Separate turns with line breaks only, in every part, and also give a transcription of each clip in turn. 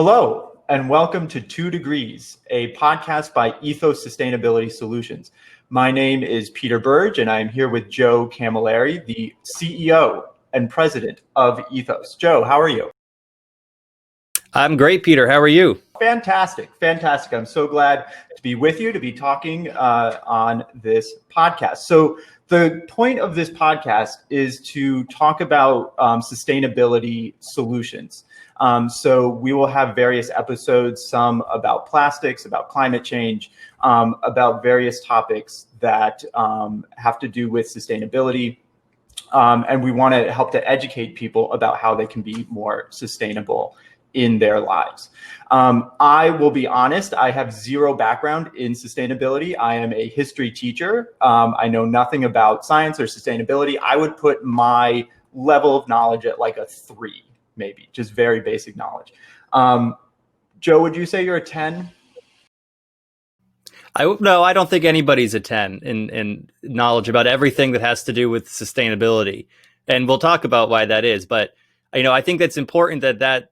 Hello, and welcome to 2 Degrees, a podcast by Ethos Sustainability Solutions. My name is Peter Burdge, and I am here with Joe Camilleri, the CEO and president of Ethos. Joe, how are you?
I'm great, Peter. How are you?
Fantastic. I'm so glad to be with you, to be talking on this podcast. So the point of this podcast is to talk about sustainability solutions. So we will have various episodes, some about plastics, about climate change, about various topics that have to do with sustainability. And we want to help to educate people about how they can be more sustainable in their lives. I will be honest, I have zero background in sustainability. I am a history teacher. I know nothing about science or sustainability. I would put my level of knowledge at like a 3, maybe, just very basic knowledge. Joe, would you say you're a 10?
No, I don't think anybody's a 10 in knowledge about everything that has to do with sustainability. And we'll talk about why that is. But, I think that's important that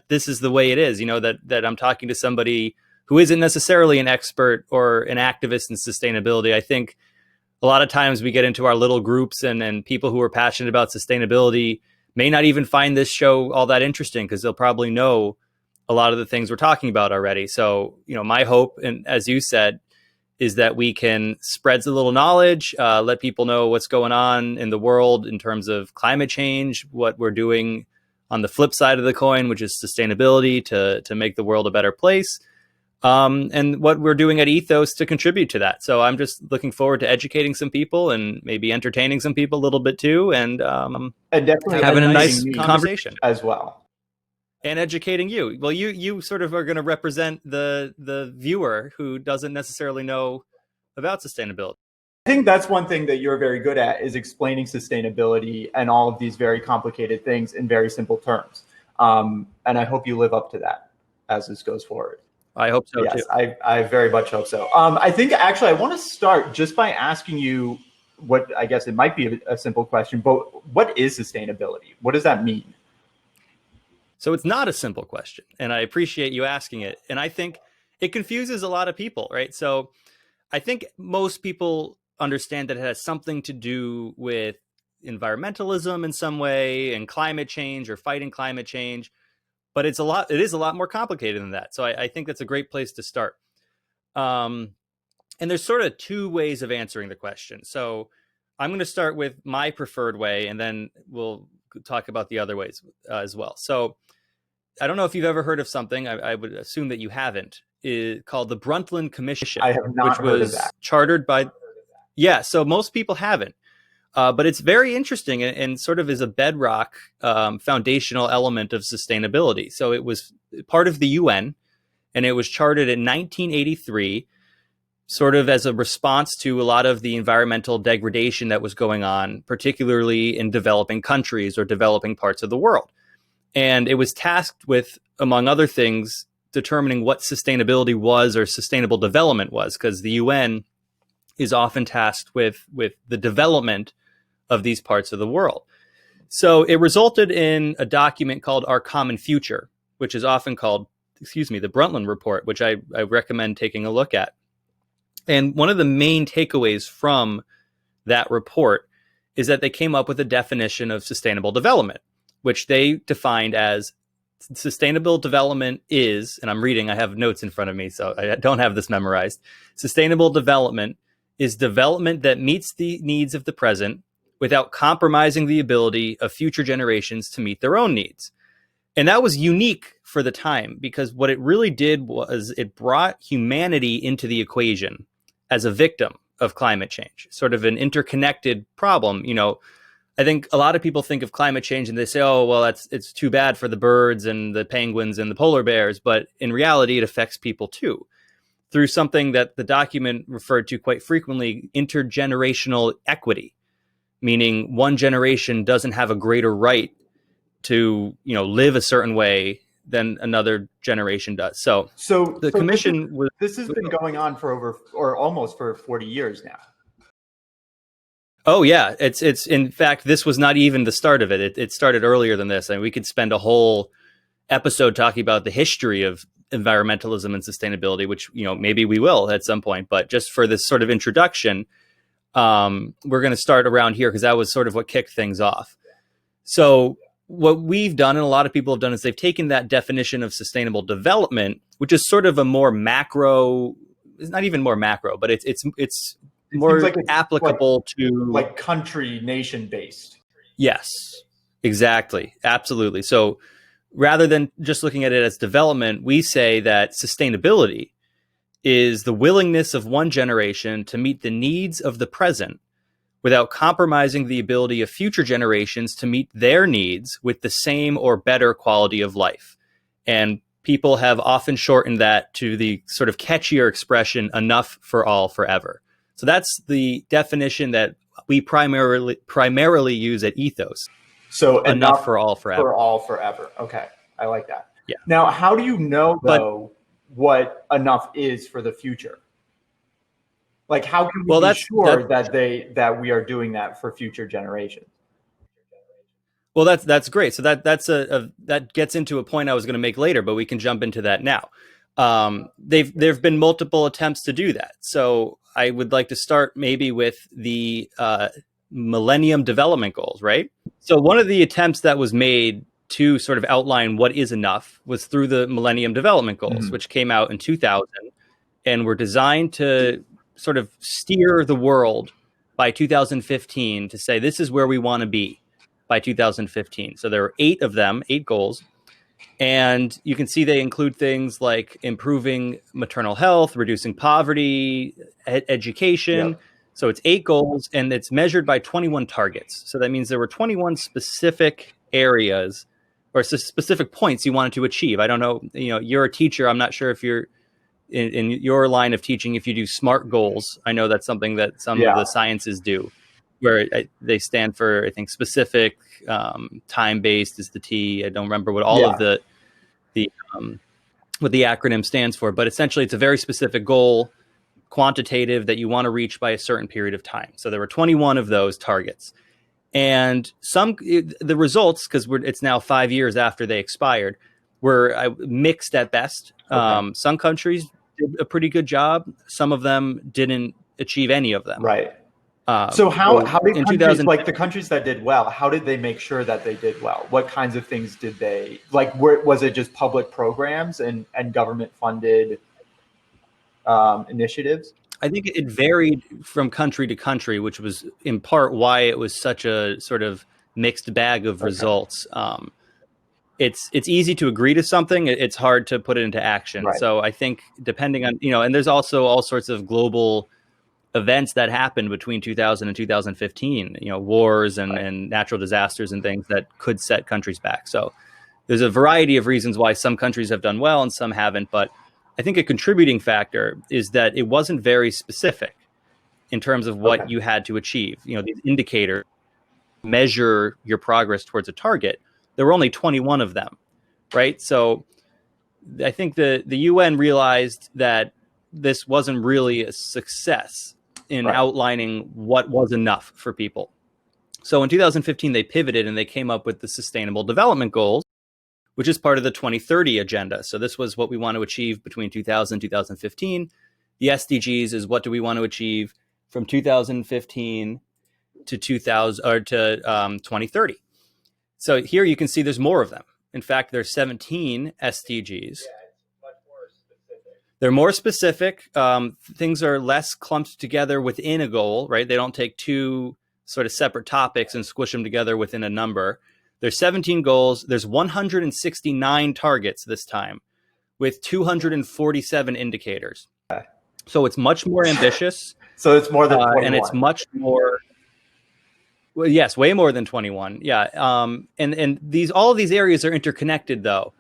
this is the way it is, that I'm talking to somebody who isn't necessarily an expert or an activist in sustainability. I think a lot of times we get into our little groups and people who are passionate about sustainability may not even find this show all that interesting because they'll probably know a lot of the things we're talking about already. So, my hope, and as you said, is that we can spread a little knowledge, let people know what's going on in the world in terms of climate change, what we're doing on the flip side of the coin, which is sustainability to make the world a better place, and what we're doing at Ethos to contribute to that. So I'm just looking forward to educating some people and maybe entertaining some people a little bit too, and
definitely
having a nice conversation
as well.
And educating you. Well, you sort of are going to represent the viewer who doesn't necessarily know about sustainability.
I think that's one thing that you're very good at, is explaining sustainability and all of these very complicated things in very simple terms. And I hope you live up to that as this goes forward.
I hope so,
yes,
too.
I very much hope so. I think actually I want to start just by asking you what, I guess it might be a simple question, but what is sustainability? What does that mean?
So it's not a simple question, and I appreciate you asking it. And I think it confuses a lot of people, right? So I think most people understand that it has something to do with environmentalism in some way and climate change or fighting climate change, but it is a lot more complicated than that. So I think that's a great place to start. And there's sort of 2 ways of answering the question. So I'm going to start with my preferred way, and then we'll talk about the other ways as well. So I don't know if you've ever heard of something, I would assume that you haven't, called the Brundtland Commission.
I have not heard of that.
Chartered by... Yeah, so most people haven't, but it's very interesting and sort of is a bedrock foundational element of sustainability. So it was part of the UN, and it was chartered in 1983, sort of as a response to a lot of the environmental degradation that was going on, particularly in developing countries or developing parts of the world. And it was tasked with, among other things, determining what sustainability was or sustainable development was, because the UN is often tasked with the development of these parts of the world. So it resulted in a document called Our Common Future, which is often called, the Brundtland Report, which I recommend taking a look at. And one of the main takeaways from that report is that they came up with a definition of sustainable development, which they defined as sustainable development is, and I'm reading, I have notes in front of me, so I don't have this memorized. Sustainable development is development that meets the needs of the present without compromising the ability of future generations to meet their own needs. And that was unique for the time, because what it really did was it brought humanity into the equation as a victim of climate change, sort of an interconnected problem. I think a lot of people think of climate change and they say, oh, well, it's too bad for the birds and the penguins and the polar bears. But in reality, it affects people too, through something that the document referred to quite frequently, intergenerational equity, meaning one generation doesn't have a greater right to, live a certain way than another generation does. So the commission
this has been going on for almost 40 years now.
Oh yeah, it's in fact, this was not even the start of it. It started earlier than this, and we could spend a whole episode talking about the history of environmentalism and sustainability, which, maybe we will at some point. But just for this sort of introduction, we're going to start around here because that was sort of what kicked things off. So what we've done, and a lot of people have done, is they've taken that definition of sustainable development, which is sort of a more macro, it's not even more macro, but it's more like applicable to
like country, nation based.
Yes, exactly. Absolutely. So rather than just looking at it as development, we say that sustainability is the willingness of one generation to meet the needs of the present without compromising the ability of future generations to meet their needs with the same or better quality of life. And people have often shortened that to the sort of catchier expression, enough for all forever. So that's the definition that we primarily use at Ethos.
So
enough for all forever.
For all forever. Okay. I like that.
Yeah.
Now, how do you know, though, what enough is for the future? Like, how can we be sure that we are doing that for future generations?
Well, that's great. So that gets into a point I was going to make later, but we can jump into that now. There've been multiple attempts to do that. So I would like to start maybe with the Millennium Development Goals, right? So one of the attempts that was made to sort of outline what is enough was through the Millennium Development Goals, which came out in 2000 and were designed to sort of steer the world by 2015 to say, this is where we want to be by 2015. So there are 8 of them, 8 goals. And you can see they include things like improving maternal health, reducing poverty, education. Yep. So it's 8 goals, and it's measured by 21 targets. So that means there were 21 specific areas or specific points you wanted to achieve. I don't know, you're a teacher. I'm not sure if you're in your line of teaching, if you do SMART goals. I know that's something that some of the sciences do, where they stand for, I think, specific, time-based is the T. I don't remember what all of what the acronym stands for, but essentially it's a very specific goal, quantitative, that you want to reach by a certain period of time. So there were 21 of those targets. And the results, because it's now 5 years after they expired, were mixed at best. Okay. Some countries did a pretty good job. Some of them didn't achieve any of them.
Right. So how did countries, like the countries that did well, how did they make sure that they did well? What kinds of things did they, like, was it just public programs and government funded initiatives?
I think it varied from country to country, which was in part why it was such a sort of mixed bag of results. It's easy to agree to something. It's hard to put it into action. Right. So I think depending on, and there's also all sorts of global events that happened between 2000 and 2015, wars and natural disasters and things that could set countries back. So there's a variety of reasons why some countries have done well and some haven't. But I think a contributing factor is that it wasn't very specific in terms of what you had to achieve. These indicators measure your progress towards a target. There were only 21 of them, right? So I think the UN realized that this wasn't really a success in outlining what was enough for people. So in 2015, they pivoted and they came up with the Sustainable Development Goals, which is part of the 2030 agenda. So this was what we want to achieve between 2000 and 2015. The SDGs is what do we want to achieve from 2015 to 2030. So here you can see there's more of them. In fact, there's 17 SDGs. They're more specific. Things are less clumped together within a goal, right? They don't take 2 sort of separate topics and squish them together within a number. There's 17 goals. There's 169 targets this time with 247 indicators. Okay. So it's much more ambitious.
So it's more than 21.
And it's much more... Well, yes, way more than 21. Yeah. And all of these areas are interconnected, though,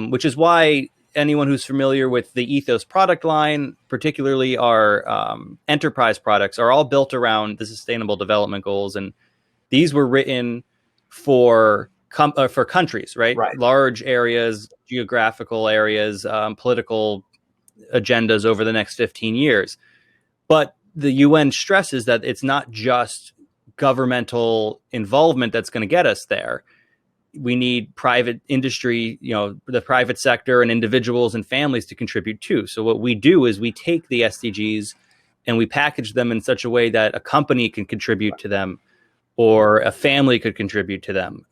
which is why anyone who's familiar with the Ethos product line, particularly our enterprise products, are all built around the Sustainable Development Goals. And these were written for countries, right? Large areas, geographical areas, political agendas over the next 15 years. But the UN stresses that it's not just governmental involvement that's going to get us there. we need private industry, the private sector and individuals and families to contribute too. So what we do is we take the SDGs and we package them in such a way that a company can contribute to them or a family could contribute to them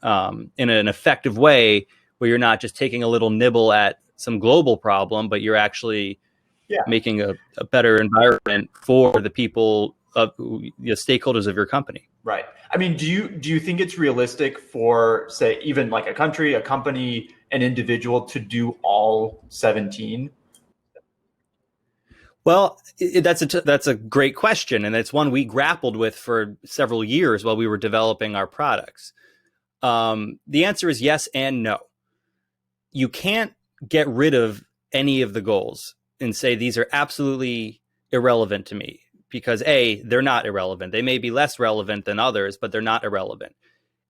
in an effective way, where you're not just taking a little nibble at some global problem, but you're actually making a better environment for the people of the stakeholders of your company.
Right. I mean, do you think it's realistic for, say, even like a country, a company, an individual to do all 17?
Well, that's a great question, and it's one we grappled with for several years while we were developing our products. The answer is yes and no. You can't get rid of any of the goals and say these are absolutely irrelevant to me, because A, they're not irrelevant. They may be less relevant than others, but they're not irrelevant.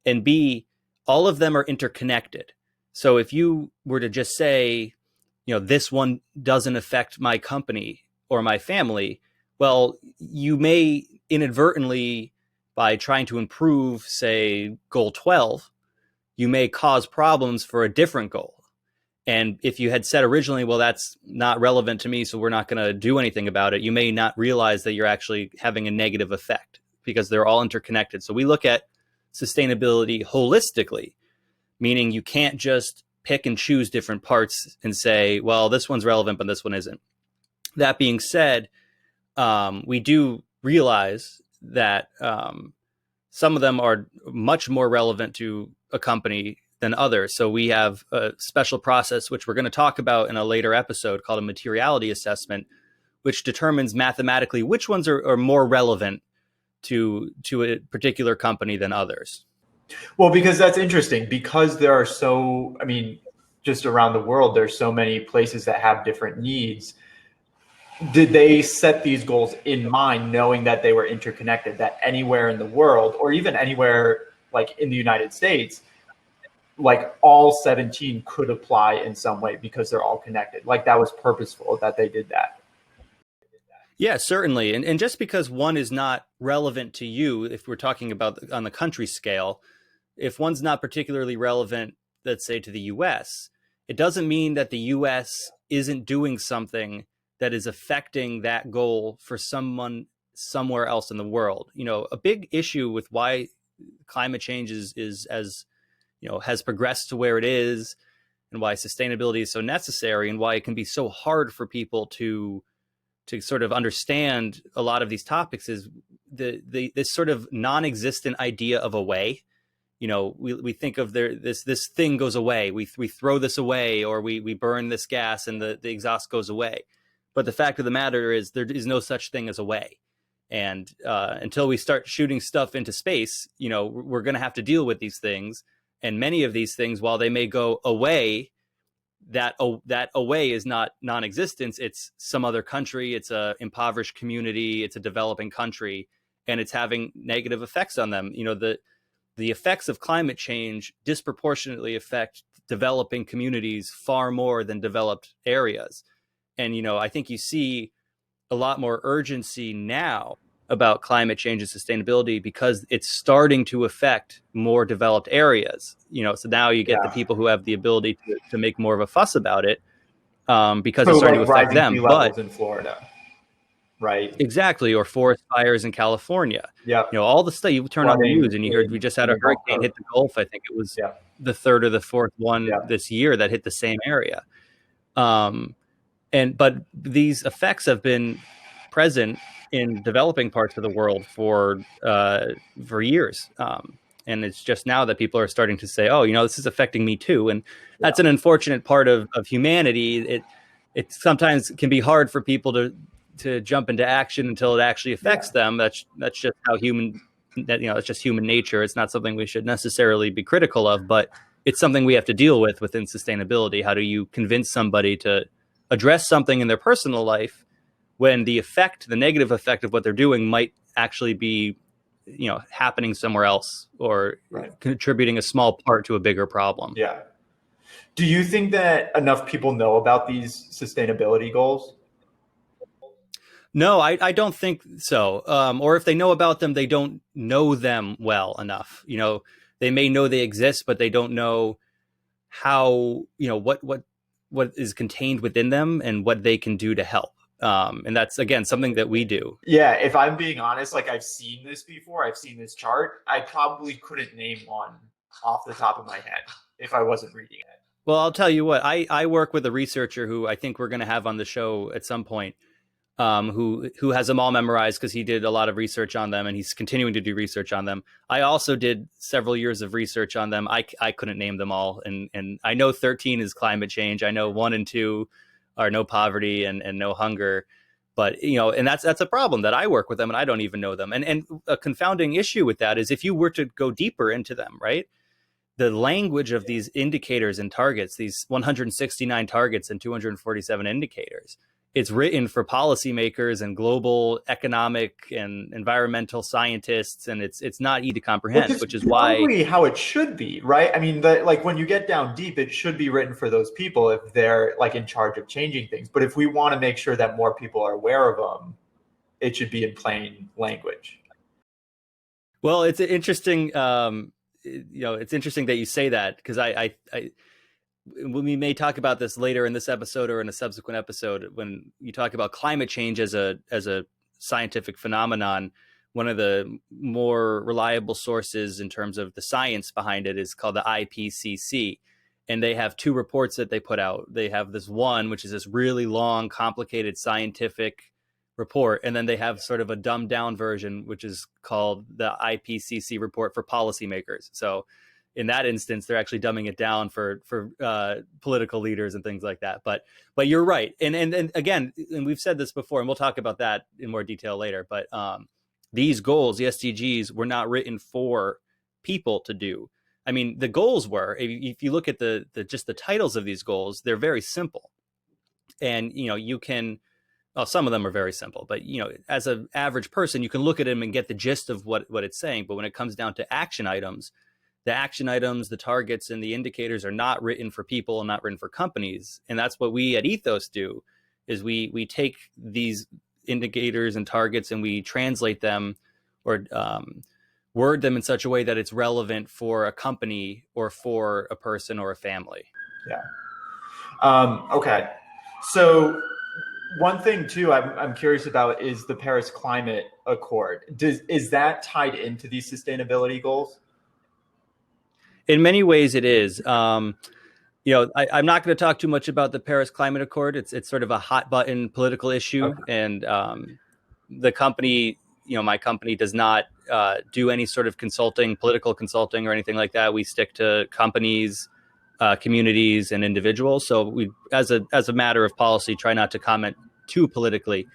And B, all of them are interconnected. So if you were to just say, this one doesn't affect my company or my family, well, you may inadvertently, by trying to improve, say, goal 12, you may cause problems for a different goal. And if you had said originally, well, that's not relevant to me, so we're not going to do anything about it, you may not realize that you're actually having a negative effect, because they're all interconnected. So we look at sustainability holistically, meaning you can't just pick and choose different parts and say, well, this one's relevant, but this one isn't. That being said, we do realize that some of them are much more relevant to a company than others. So we have a special process, which we're going to talk about in a later episode, called a Materiality Assessment, which determines mathematically which ones are more relevant to a particular company than others.
Well, because that's interesting, because there are just around the world, there's so many places that have different needs. Did they set these goals in mind, knowing that they were interconnected, that anywhere in the world, or even anywhere like in the United States, like all 17 could apply in some way because they're all connected? Like, that was purposeful that they did that.
Yeah, certainly. And just because one is not relevant to you, if we're talking about on the country scale, if one's not particularly relevant, let's say to the US, it doesn't mean that the US isn't doing something that is affecting that goal for someone somewhere else in the world. A big issue with why climate change is as has progressed to where it is, and why sustainability is so necessary, and why it can be so hard for people to sort of understand a lot of these topics, is this sort of non-existent idea of a way. We think of this thing goes away. We throw this away, or we burn this gas and the exhaust goes away. But the fact of the matter is there is no such thing as a way. And until we start shooting stuff into space, we're going to have to deal with these things. And many of these things, while they may go away, that away is not non-existence. It's some other country. It's a impoverished community. It's a developing country, and it's having negative effects on them. The effects of climate change disproportionately affect developing communities far more than developed areas. And, I think you see a lot more urgency now about climate change and sustainability because it's starting to affect more developed areas. So now you get the people who have the ability to make more of a fuss about it because it's starting to affect them.
But in Florida, right?
Exactly. Or forest fires in California.
Yeah.
All the stuff you turn on the news and you heard we just had a hurricane hit the Gulf. I think it was the third or the fourth one this year that hit the same area. But these effects have been present in developing parts of the world for years. And it's just now that people are starting to say, oh, this is affecting me too. And that's an unfortunate part of humanity. It sometimes can be hard for people to jump into action until it actually affects them. That's just how it's just human nature. It's not something we should necessarily be critical of, but it's something we have to deal with within sustainability. How do you convince somebody to address something in their personal life when the negative effect of what they're doing might actually be, happening somewhere else, or contributing a small part to a bigger problem?
Yeah. Do you think that enough people know about these sustainability goals?
No, I don't think so. Or if they know about them, they don't know them well enough. they may know they exist, but they don't know how, what is contained within them and what they can do to help. And that's, again, something that we do.
Yeah, if I'm being honest, like I've seen this before, I've seen this chart. I probably couldn't name one off the top of my head if I wasn't reading it.
Well, I'll tell you what, I work with a researcher who I think we're going to have on the show at some point, who has them all memorized because he did a lot of research on them and he's continuing to do research on them. I also did several years of research on them. I couldn't name them all. And I know 13 is climate change. I know 1 and 2 are no poverty and no hunger. But, and that's a problem that I work with them and I don't even know them. And a confounding issue with that is if you were to go deeper into them, right? The language of these indicators and targets, these 169 targets and 247 indicators, it's written for policymakers and global economic and environmental scientists, and it's not easy to comprehend, which is why
how it should be, right? I mean, like when you get down deep, it should be written for those people if they're like in charge of changing things. But if we want to make sure that more people are aware of them, it should be in plain language.
Well, it's interesting. It's interesting that you say that because I we may talk about this later in this episode or in a subsequent episode when you talk about climate change as a scientific phenomenon. One of the more reliable sources in terms of the science behind it is called the IPCC, and they have 2 reports that they put out. They have this one, which is this really long, complicated scientific report, and then they have sort of a dumbed down version, which is called the IPCC report for policymakers. So in that instance, they're actually dumbing it down for political leaders and things like that. But you're right. And again, and we've said this before, and we'll talk about that in more detail later. But these goals, the SDGs, were not written for people to do. I mean, the goals were, if you look at the just the titles of these goals, they're very simple. And, you can, well, some of them are very simple, but, as an average person, you can look at them and get the gist of what it's saying. But when it comes down to action items, the targets and the indicators are not written for people and not written for companies. And that's what we at Ethos do, is we take these indicators and targets and we translate them or word them in such a way that it's relevant for a company or for a person or a family.
Yeah. Okay. So one thing too, I'm curious about is the Paris Climate Accord. Is that tied into these sustainability goals?
In many ways, it is. I'm not going to talk too much about the Paris Climate Accord. It's sort of a hot button political issue, okay. And the company, my company, does not do any sort of political consulting, or anything like that. We stick to companies, communities, and individuals. So we, as a matter of policy, try not to comment too politically.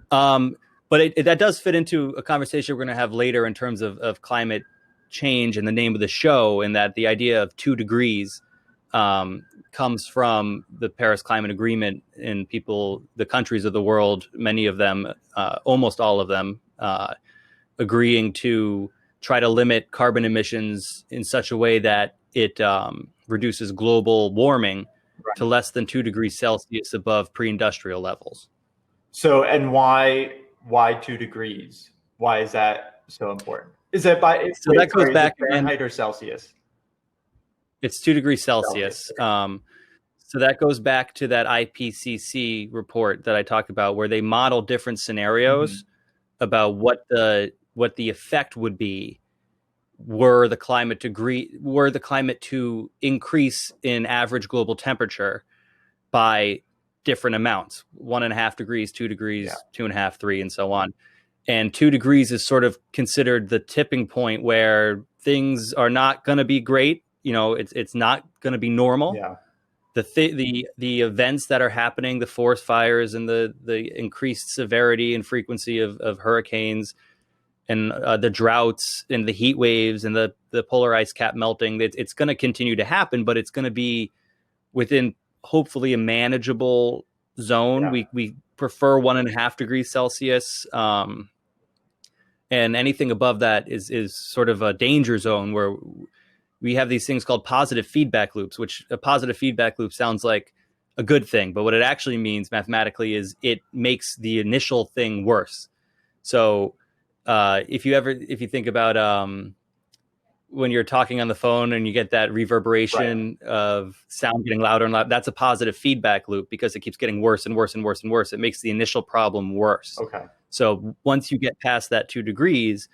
But that does fit into a conversation we're going to have later in terms of climate change and the name of the show, and that the idea of 2 degrees comes from the Paris Climate Agreement, and the countries of the world, many of them, almost all of them, agreeing to try to limit carbon emissions in such a way that it reduces global warming to less than 2 degrees Celsius above pre-industrial levels.
So, and why 2 degrees? Why is that so important? Is it that goes back Fahrenheit or Celsius?
It's 2 degrees Celsius. So that goes back to that IPCC report that I talked about, where they model different scenarios about what the effect would be were the climate to increase in average global temperature by different amounts, 1.5 degrees, 2 degrees, 2.5, 3, and so on. And 2 degrees is sort of considered the tipping point where things are not going to be great. It's not going to be normal. Yeah. The events that are happening, the forest fires and the increased severity and frequency of hurricanes, and the droughts and the heat waves and the polar ice cap melting, it's going to continue to happen, but it's going to be within hopefully a manageable zone. Yeah. We prefer 1.5 degrees Celsius. And anything above that is sort of a danger zone, where we have these things called positive feedback loops, which a positive feedback loop sounds like a good thing, but what it actually means mathematically is it makes the initial thing worse. So if you think about when you're talking on the phone and you get that reverberation of sound getting louder and louder, that's a positive feedback loop because it keeps getting worse and worse and worse and worse. It makes the initial problem worse.
Okay.
So once you get past that 2 degrees,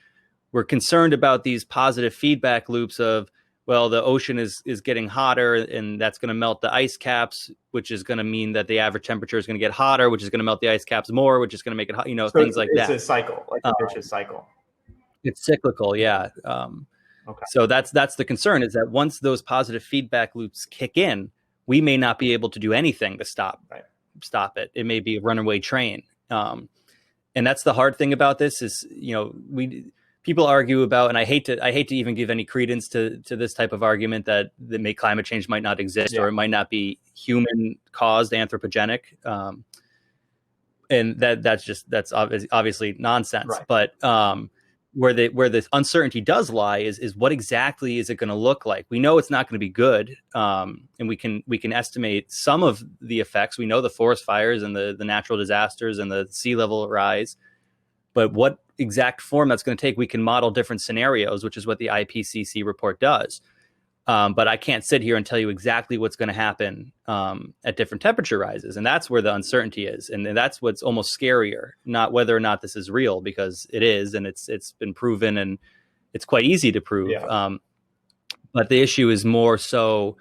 we're concerned about these positive feedback loops of, well, the ocean is getting hotter and that's going to melt the ice caps, which is going to mean that the average temperature is going to get hotter, which is going to melt the ice caps more, which is going to make it hot,
So
things like that.
It's a cycle, like a vicious cycle.
It's cyclical. Yeah.
Okay.
So that's the concern, is that once those positive feedback loops kick in, we may not be able to do anything to stop it. It may be a runaway train. And that's the hard thing about this is, people argue about, and I hate to even give any credence to this type of argument that climate change might not exist or it might not be human caused, anthropogenic. And that's obviously nonsense.
Right.
But where the uncertainty does lie is what exactly is it going to look like? We know it's not going to be good, and we can estimate some of the effects. We know the forest fires and the natural disasters and the sea level rise, but what exact form that's going to take, we can model different scenarios, which is what the IPCC report does. But I can't sit here and tell you exactly what's going to happen at different temperature rises. And that's where the uncertainty is. And that's what's almost scarier, not whether or not this is real, because it is, and it's been proven and it's quite easy to prove.
Yeah.
But the issue is more so,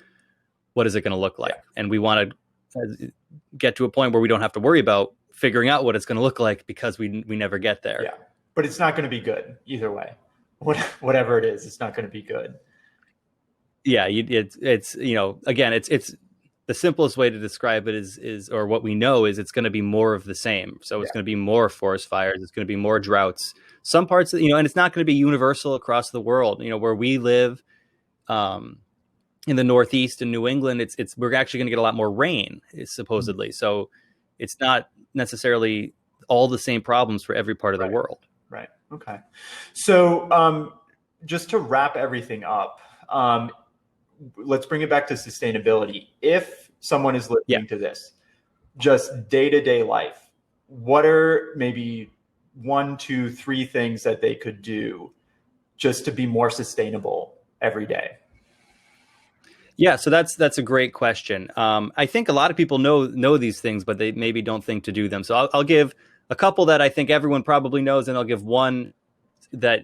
what is it going to look like? Yeah. And we want to get to a point where we don't have to worry about figuring out what it's going to look like, because we never get there.
Yeah. But it's not going to be good either way. Whatever it is, it's not going to be good.
Yeah, it's again, it's the simplest way to describe it is or what we know is it's going to be more of the same. So it's going to be more forest fires. It's going to be more droughts. Some parts, and it's not going to be universal across the world. Where we live, in the Northeast in New England, we're actually going to get a lot more rain, supposedly. Mm-hmm. So it's not necessarily all the same problems for every part of the world.
Right. Okay. So just to wrap everything up, let's bring it back to sustainability. If someone is listening to this, just day-to-day life, what are maybe 1, 2, 3 things that they could do just to be more sustainable every day?
Yeah, so that's a great question. I think a lot of people know these things, but they maybe don't think to do them. So I'll give a couple that I think everyone probably knows, and I'll give one that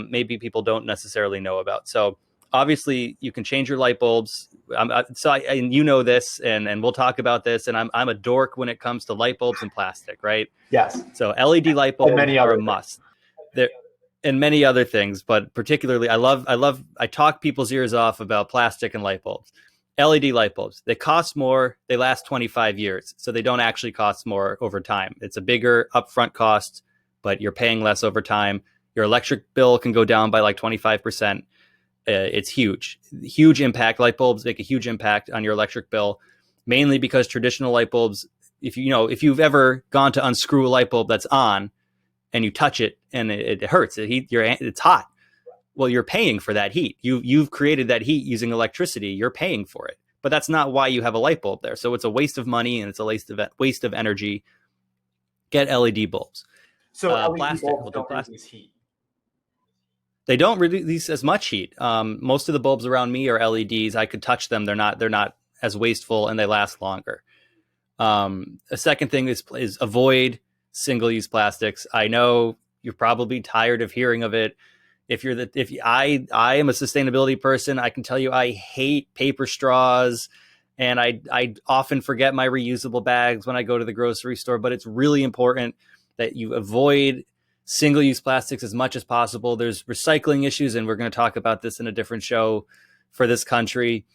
maybe people don't necessarily know about. So obviously, you can change your light bulbs. And you know this, and we'll talk about this. And I'm a dork when it comes to light bulbs and plastic, right?
Yes.
So LED light bulbs are a must. And many other things, but particularly, I talk people's ears off about plastic and light bulbs. LED light bulbs, they cost more, they last 25 years, so they don't actually cost more over time. It's a bigger upfront cost, but you're paying less over time. Your electric bill can go down by like 25%. It's huge impact. Light bulbs make a huge impact on your electric bill, mainly because traditional light bulbs, if you've ever gone to unscrew a light bulb that's on, and you touch it and it hurts, it's hot. Well, you're paying for that heat. You've created that heat using electricity. You're paying for it, but that's not why you have a light bulb there. So it's a waste of money and it's a waste of energy. Get LED bulbs.
So LED
plastic
bulbs don't release heat.
They don't release as much heat. Most of the bulbs around me are LEDs. I could touch them. They're not as wasteful and they last longer. A second thing is avoid single-use plastics. I know you're probably tired of hearing of it. I am a sustainability person, I can tell you I hate paper straws, and I often forget my reusable bags when I go to the grocery store. But it's really important that you avoid single-use plastics as much as possible. There's recycling issues, and we're going to talk about this in a different show for this country.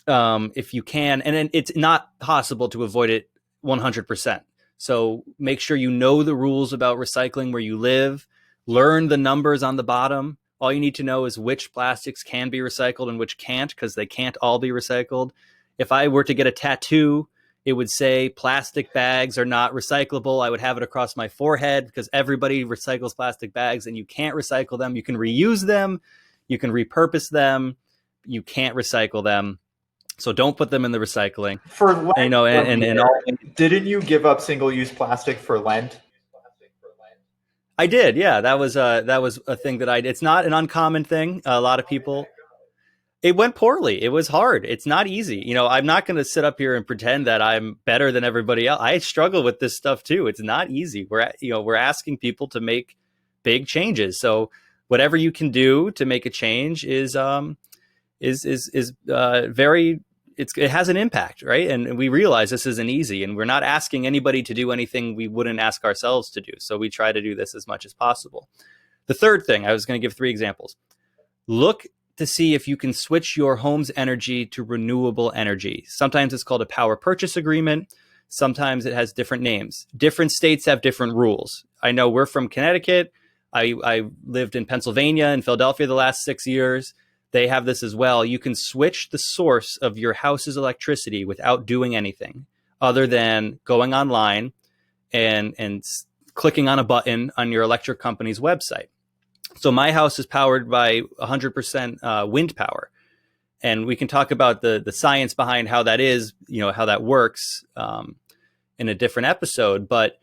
If you can, and then it's not possible to avoid it 100%. So make sure you know the rules about recycling where you live. Learn the numbers on the bottom. All you need to know is which plastics can be recycled and which can't, because they can't all be recycled. If I were to get a tattoo, it would say plastic bags are not recyclable. I would have it across my forehead because everybody recycles plastic bags and you can't recycle them. You can reuse them. You can repurpose them. You can't recycle them. So don't put them in the recycling.
For Lent, didn't you give up single-use plastic for Lent?
I did. Yeah, that was a thing that I did. It's not an uncommon thing. A lot of people. It went poorly. It was hard. It's not easy. I'm not going to sit up here and pretend that I'm better than everybody else. I struggle with this stuff too. It's not easy. We're asking people to make big changes. So whatever you can do to make a change is very. It has an impact, right? And we realize this isn't easy, and we're not asking anybody to do anything we wouldn't ask ourselves to do. So we try to do this as much as possible. The third thing, I was going to give 3 examples. Look to see if you can switch your home's energy to renewable energy. Sometimes it's called a power purchase agreement. Sometimes it has different names. Different states have different rules. I know we're from Connecticut. I lived in Pennsylvania and Philadelphia the last 6 years. They have this as well. You can switch the source of your house's electricity without doing anything other than going online and clicking on a button on your electric company's website. So my house is powered by 100% wind power. And we can talk about the science behind how that is, how that works in a different episode. But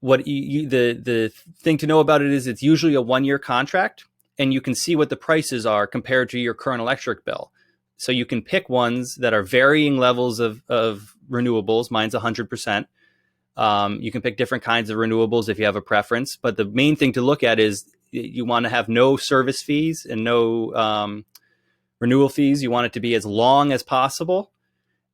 what the thing to know about it is it's usually a 1-year contract, and you can see what the prices are compared to your current electric bill. So you can pick ones that are varying levels of renewables. Mine's 100%. You can pick different kinds of renewables if you have a preference. But the main thing to look at is you want to have no service fees and no renewal fees. You want it to be as long as possible,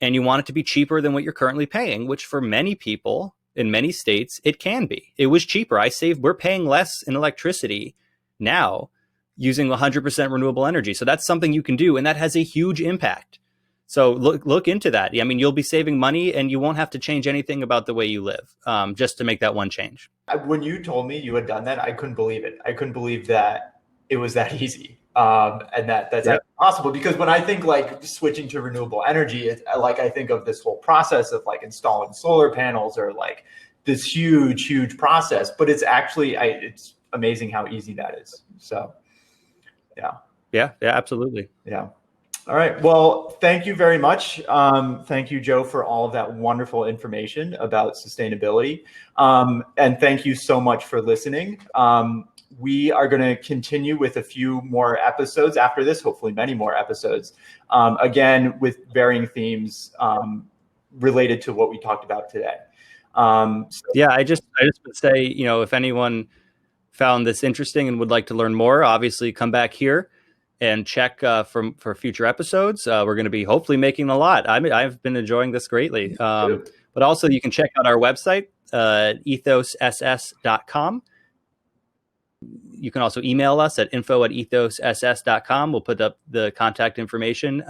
and you want it to be cheaper than what you're currently paying, which for many people in many states, it can be. It was cheaper. We're paying less in electricity now using 100% renewable energy. So that's something you can do, and that has a huge impact. So look into that. I mean, you'll be saving money, and you won't have to change anything about the way you live just to make that one change.
When you told me you had done that, I couldn't believe it. I couldn't believe that it was that easy. And that's possible, because when I think like switching to renewable energy, I think of this whole process of like installing solar panels or like this huge process, but it's actually, it's amazing how easy that is. So,
yeah, absolutely.
Yeah. All right. Well, thank you very much. Thank you, Joe, for all of that wonderful information about sustainability. And thank you so much for listening. We are going to continue with a few more episodes after this, hopefully many more episodes, again, with varying themes related to what we talked about today.
I just would say, if anyone found this interesting and would like to learn more, obviously come back here and check for future episodes. We're going to be hopefully making a lot. I've been enjoying this greatly. But also you can check out our website, ethosass.com. You can also email us at info@ethosass.com. We'll put up the contact information. Reach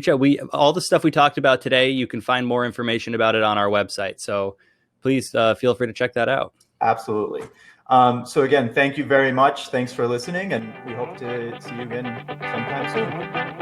out. All the stuff we talked about today, you can find more information about it on our website. So please feel free to check that out.
Absolutely. So again, thank you very much. Thanks for listening, and we hope to see you again sometime soon.